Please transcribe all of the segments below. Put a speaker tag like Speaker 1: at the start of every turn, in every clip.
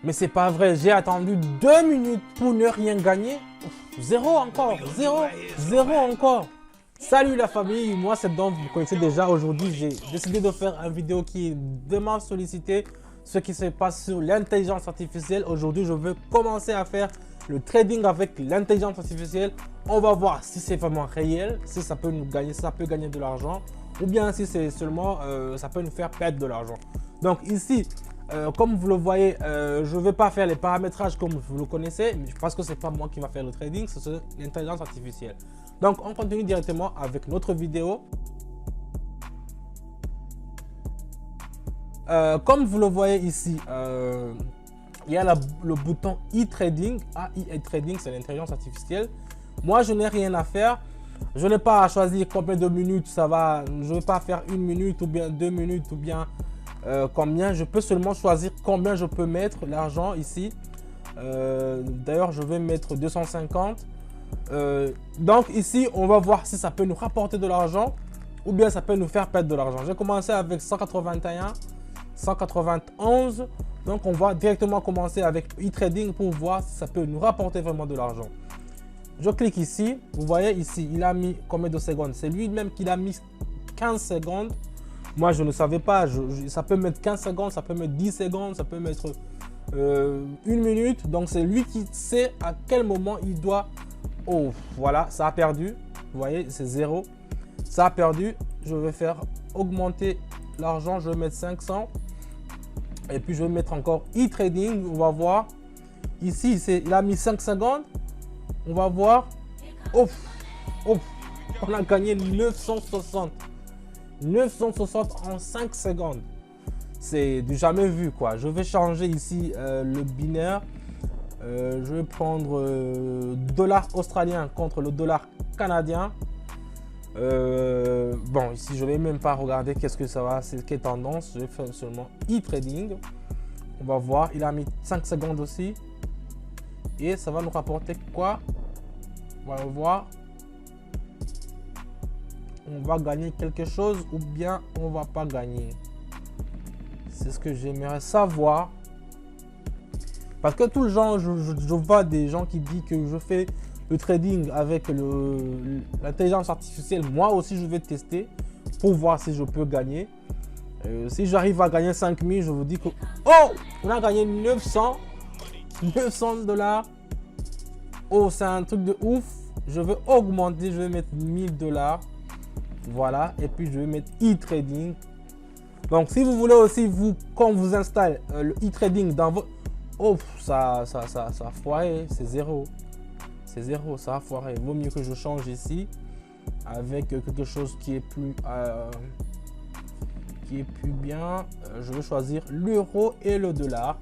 Speaker 1: Mais c'est pas vrai, j'ai attendu 2 minutes pour ne rien gagner. Zéro encore, zéro encore. Salut la famille, moi c'est Dom, vous connaissez déjà. Aujourd'hui, j'ai décidé de faire une vidéo qui est demande sollicitée, ce qui se passe sur l'intelligence artificielle. Aujourd'hui, je veux commencer à faire le trading avec l'intelligence artificielle. On va voir si c'est vraiment réel, si ça peut nous gagner, ça peut gagner de l'argent, ou bien si c'est seulement, ça peut nous faire perdre de l'argent. Donc ici, comme vous le voyez, je ne vais pas faire les paramétrages comme vous le connaissez, parce que ce n'est pas moi qui va faire le trading, c'est l'intelligence artificielle. Donc on continue directement avec notre vidéo. Comme vous le voyez ici, il y a le bouton e-trading. AI trading, c'est l'intelligence artificielle. Moi, je n'ai rien à faire. Je n'ai pas à choisir combien de minutes ça va. Je ne vais pas faire 1 minute ou bien 2 minutes ou bien combien. Je peux seulement choisir combien je peux mettre l'argent ici. D'ailleurs, je vais mettre 250. Donc ici, on va voir si ça peut nous rapporter de l'argent ou bien ça peut nous faire perdre de l'argent. J'ai commencé avec 181, 191. Donc, on va directement commencer avec e-trading pour voir si ça peut nous rapporter vraiment de l'argent. Je clique ici. Vous voyez ici, il a mis combien de secondes? C'est lui-même qui a mis 15 secondes. Moi, je ne savais pas. Ça peut mettre 15 secondes, ça peut mettre 10 secondes, ça peut mettre 1 minute. Donc, c'est lui qui sait à quel moment il doit... Oh, voilà, ça a perdu. Vous voyez, c'est 0. Ça a perdu. Je vais faire augmenter l'argent. Je vais mettre 500. Et puis, je vais mettre encore e-trading. On va voir. Ici, il a mis 5 secondes. On va voir. Ouf, ouf. On a gagné 960. 960 en 5 secondes. C'est du jamais vu, quoi. Je vais changer ici le binaire. Je vais prendre dollar australien contre le dollar canadien. Bon, ici, je ne vais même pas regarder qu'est-ce que ça va, c'est quelle tendance. Je vais faire seulement e-trading. On va voir. Il a mis 5 secondes aussi. Et ça va nous rapporter quoi? On va voir. On va gagner quelque chose ou bien on va pas gagner. C'est ce que j'aimerais savoir. Parce que tout le gens, je vois des gens qui disent que je fais le trading avec l'intelligence artificielle. Moi aussi, je vais tester pour voir si je peux gagner. Si j'arrive à gagner 5000, je vous dis que... Oh! On a gagné 900 $. Oh, c'est un truc de ouf. Je vais augmenter, je vais mettre 1000 $. Voilà. Et puis, je vais mettre e-trading. Donc, si vous voulez aussi, quand vous installez le e-trading dans votre... Oh, ça a foiré, c'est 0. C'est 0, ça a foiré. Il vaut mieux que je change ici avec quelque chose qui est plus bien. Je vais choisir l'euro et le dollar.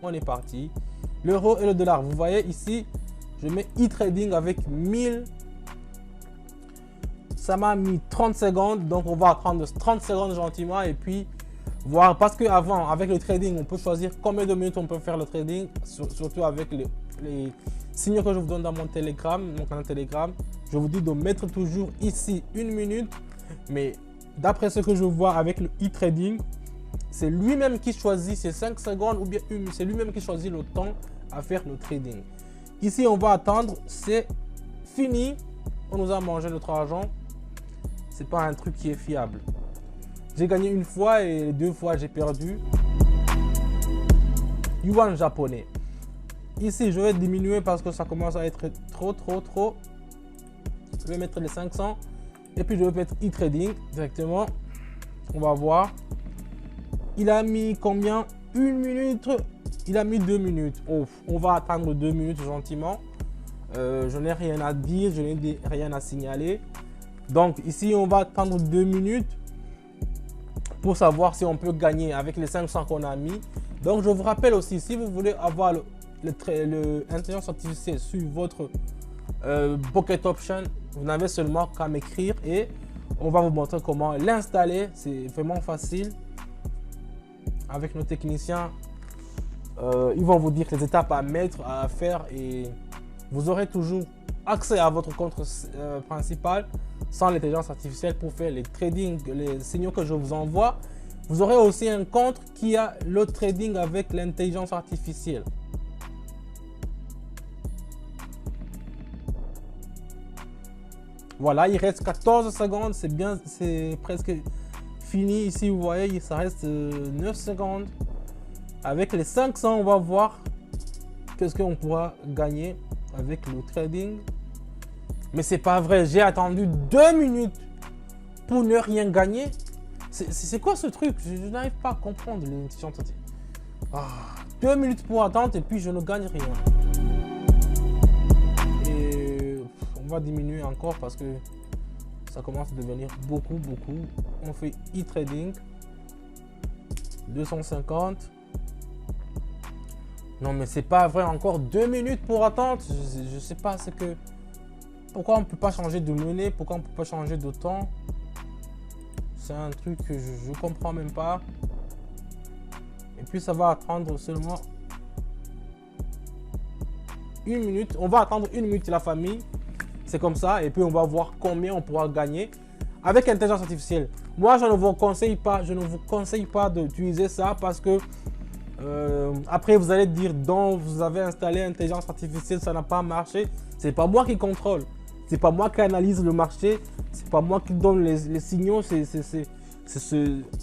Speaker 1: On est parti. L'euro et le dollar. Vous voyez ici, je mets e-trading avec 1000. Ça m'a mis 30 secondes. Donc, on va attendre 30 secondes gentiment et puis voir. Parce qu'avant, avec le trading, on peut choisir combien de minutes on peut faire le trading. Surtout avec les signaux que je vous donne dans mon Telegram, mon canal Telegram. Je vous dis de mettre toujours ici 1 minute. Mais d'après ce que je vois avec le e-trading, c'est lui-même qui choisit ces 5 secondes ou bien c'est lui-même qui choisit le temps à faire le trading. Ici, on va attendre. C'est fini. On nous a mangé notre argent. C'est pas un truc qui est fiable. J'ai gagné 1 fois et 2 fois j'ai perdu. Yuan japonais. Ici, je vais diminuer parce que ça commence à être trop. Je vais mettre les 500. Et puis, je vais mettre e-trading directement. On va voir. Il a mis combien? 1 minute. Il a mis 2 minutes. Oh, on va attendre 2 minutes gentiment. Je n'ai rien à dire. Je n'ai rien à signaler. Donc, ici, on va attendre 2 minutes pour savoir si on peut gagner avec les 500 qu'on a mis. Donc, je vous rappelle aussi, si vous voulez avoir l'intelligence artificielle sur votre Pocket Option, vous n'avez seulement qu'à m'écrire et on va vous montrer comment l'installer. C'est vraiment facile. Avec nos techniciens, ils vont vous dire les étapes à mettre, à faire et vous aurez toujours accès à votre compte principal sans l'intelligence artificielle pour faire les trading, les signaux que je vous envoie. Vous aurez aussi un contre qui a le trading avec l'intelligence artificielle. Voilà, il reste 14 secondes, c'est bien, c'est presque fini. Ici, vous voyez, ça reste 9 secondes. Avec les 500, on va voir qu'est-ce qu'on pourra gagner avec le trading. Mais c'est pas vrai, j'ai attendu 2 minutes pour ne rien gagner. C'est quoi ce truc? Je n'arrive pas à comprendre l'intelligence artificielle. 2 minutes pour attendre et puis je ne gagne rien. Et on va diminuer encore parce que ça commence à devenir beaucoup. On fait e-trading. 250. Non mais c'est pas vrai, encore 2 minutes pour attendre. Je sais pas, c'est que... Pourquoi on ne peut pas changer de monnaie? Pourquoi on ne peut pas changer de temps? C'est un truc que je ne comprends même pas. Et puis ça va attendre seulement 1 minute. On va attendre 1 minute la famille. C'est comme ça. Et puis on va voir combien on pourra gagner avec l'intelligence artificielle. Moi, je ne vous conseille pas d'utiliser ça parce que après vous allez dire donc vous avez installé l'intelligence artificielle, ça n'a pas marché. C'est pas moi qui contrôle. C'est pas moi qui analyse le marché. C'est pas moi qui donne les signaux. C'est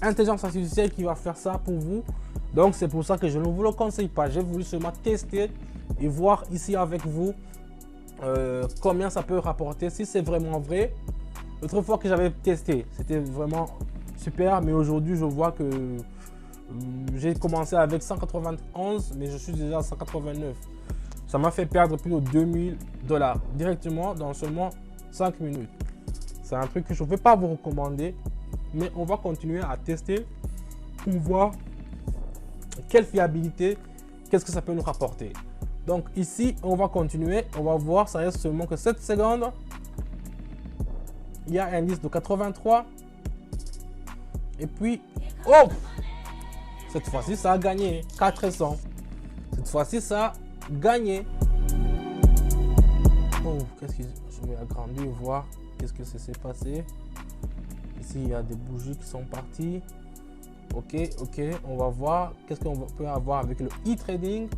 Speaker 1: intelligence artificielle qui va faire ça pour vous. Donc c'est pour ça que je ne vous le conseille pas. J'ai voulu seulement tester et voir ici avec vous combien ça peut rapporter, si c'est vraiment vrai. L'autre fois que j'avais testé, c'était vraiment super. Mais aujourd'hui, je vois que j'ai commencé avec 191, mais je suis déjà à 189. Ça m'a fait perdre plus de 2000 $ directement dans seulement 5 minutes. C'est un truc que je ne vais pas vous recommander, mais on va continuer à tester pour voir quelle fiabilité, qu'est-ce que ça peut nous rapporter. Donc ici, on va continuer, on va voir, ça reste seulement que 7 secondes. Il y a un indice de 83. Et puis, oh! Cette fois-ci, ça a gagné 400. Cette fois-ci, ça a gagné. Oh, qu'est-ce que je vais agrandir, voir qu'est-ce que ça s'est passé. Ici, il y a des bougies qui sont parties. Ok, on va voir qu'est-ce qu'on peut avoir avec le e-trading.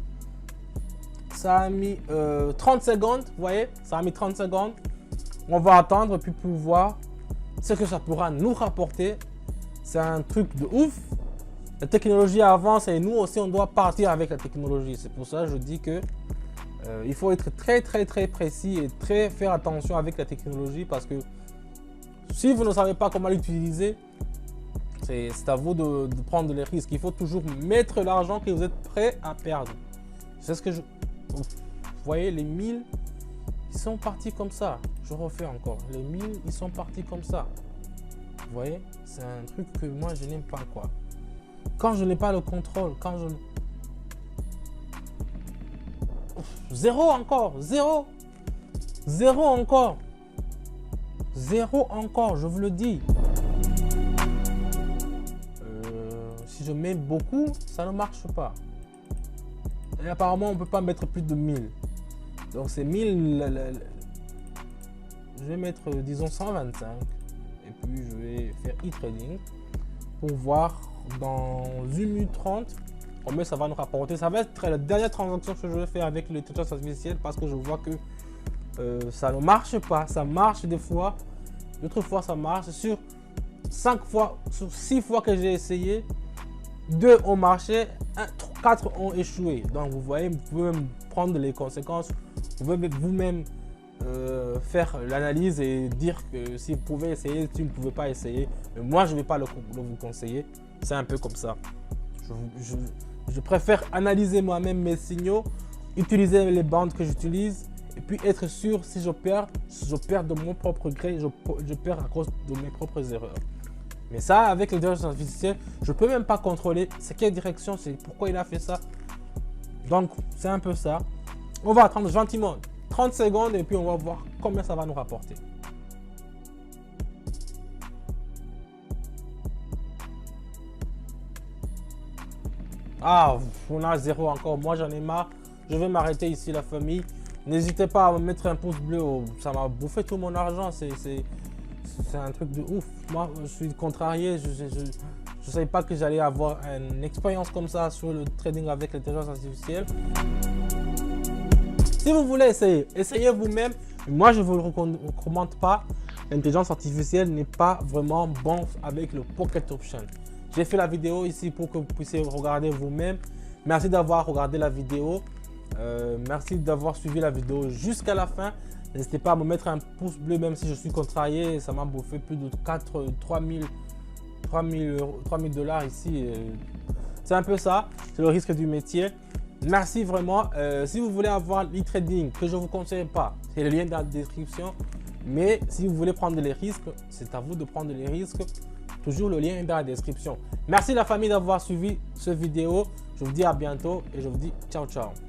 Speaker 1: Ça a mis 30 secondes, vous voyez, ça a mis 30 secondes. On va attendre puis pour voir ce que ça pourra nous rapporter. C'est un truc de ouf. La technologie avance et nous aussi on doit partir avec la technologie. C'est pour ça que je dis que il faut être très précis et faire attention avec la technologie parce que si vous ne savez pas comment l'utiliser, c'est à vous de prendre les risques. Il faut toujours mettre l'argent que vous êtes prêt à perdre. C'est ce que je... Vous voyez, les 1000, ils sont partis comme ça. Je refais encore. Les 1000, ils sont partis comme ça. Vous voyez, c'est un truc que moi, je n'aime pas, quoi. Quand je n'ai pas le contrôle, quand je... Zéro encore, zéro. Zéro encore. Zéro encore, je vous le dis. Si je mets beaucoup, ça ne marche pas. Et apparemment, on ne peut pas mettre plus de 1000. Donc c'est 1000. Je vais mettre, disons, 125. Et puis, je vais faire e-trading pour voir dans 1 minute 30 combien ça va nous rapporter. Ça va être la dernière transaction que je vais faire avec l'intelligence artificielle parce que je vois que ça ne marche pas. Ça marche des fois. D'autres fois, ça marche. Sur 5 fois, sur 6 fois que j'ai essayé, 2 ont marché, 4 ont échoué. Donc vous voyez, vous pouvez même prendre les conséquences. Vous pouvez vous-même faire l'analyse et dire que si vous pouvez essayer, si vous ne pouvez pas essayer. Mais moi, je ne vais pas vous conseiller. C'est un peu comme ça. Je préfère analyser moi-même mes signaux, utiliser les bandes que j'utilise et puis être sûr si je perds de mon propre gré, je perds à cause de mes propres erreurs. Mais ça, avec l'intelligence artificielle, je ne peux même pas contrôler c'est quelle direction, c'est pourquoi il a fait ça. Donc, c'est un peu ça. On va attendre gentiment 30 secondes et puis on va voir combien ça va nous rapporter. Ah, on a zéro encore. Moi, j'en ai marre. Je vais m'arrêter ici, la famille. N'hésitez pas à me mettre un pouce bleu. Ça m'a bouffé tout mon argent. C'est un truc de ouf. Moi, je suis contrarié. Je ne savais pas que j'allais avoir une expérience comme ça sur le trading avec l'intelligence artificielle. Si vous voulez essayer, essayez vous-même. Moi, je ne vous le recommande pas. L'intelligence artificielle n'est pas vraiment bon avec le Pocket Option. J'ai fait la vidéo ici pour que vous puissiez regarder vous-même. Merci d'avoir regardé la vidéo. Merci d'avoir suivi la vidéo jusqu'à la fin. N'hésitez pas à me mettre un pouce bleu même si je suis contrarié. Ça m'a bouffé plus de 3000 $ ici. C'est un peu ça. C'est le risque du métier. Merci vraiment. Si vous voulez avoir l'e-trading, que je ne vous conseille pas, c'est le lien dans la description. Mais si vous voulez prendre les risques, c'est à vous de prendre les risques. Toujours le lien est dans la description. Merci la famille d'avoir suivi cette vidéo. Je vous dis à bientôt et je vous dis ciao ciao.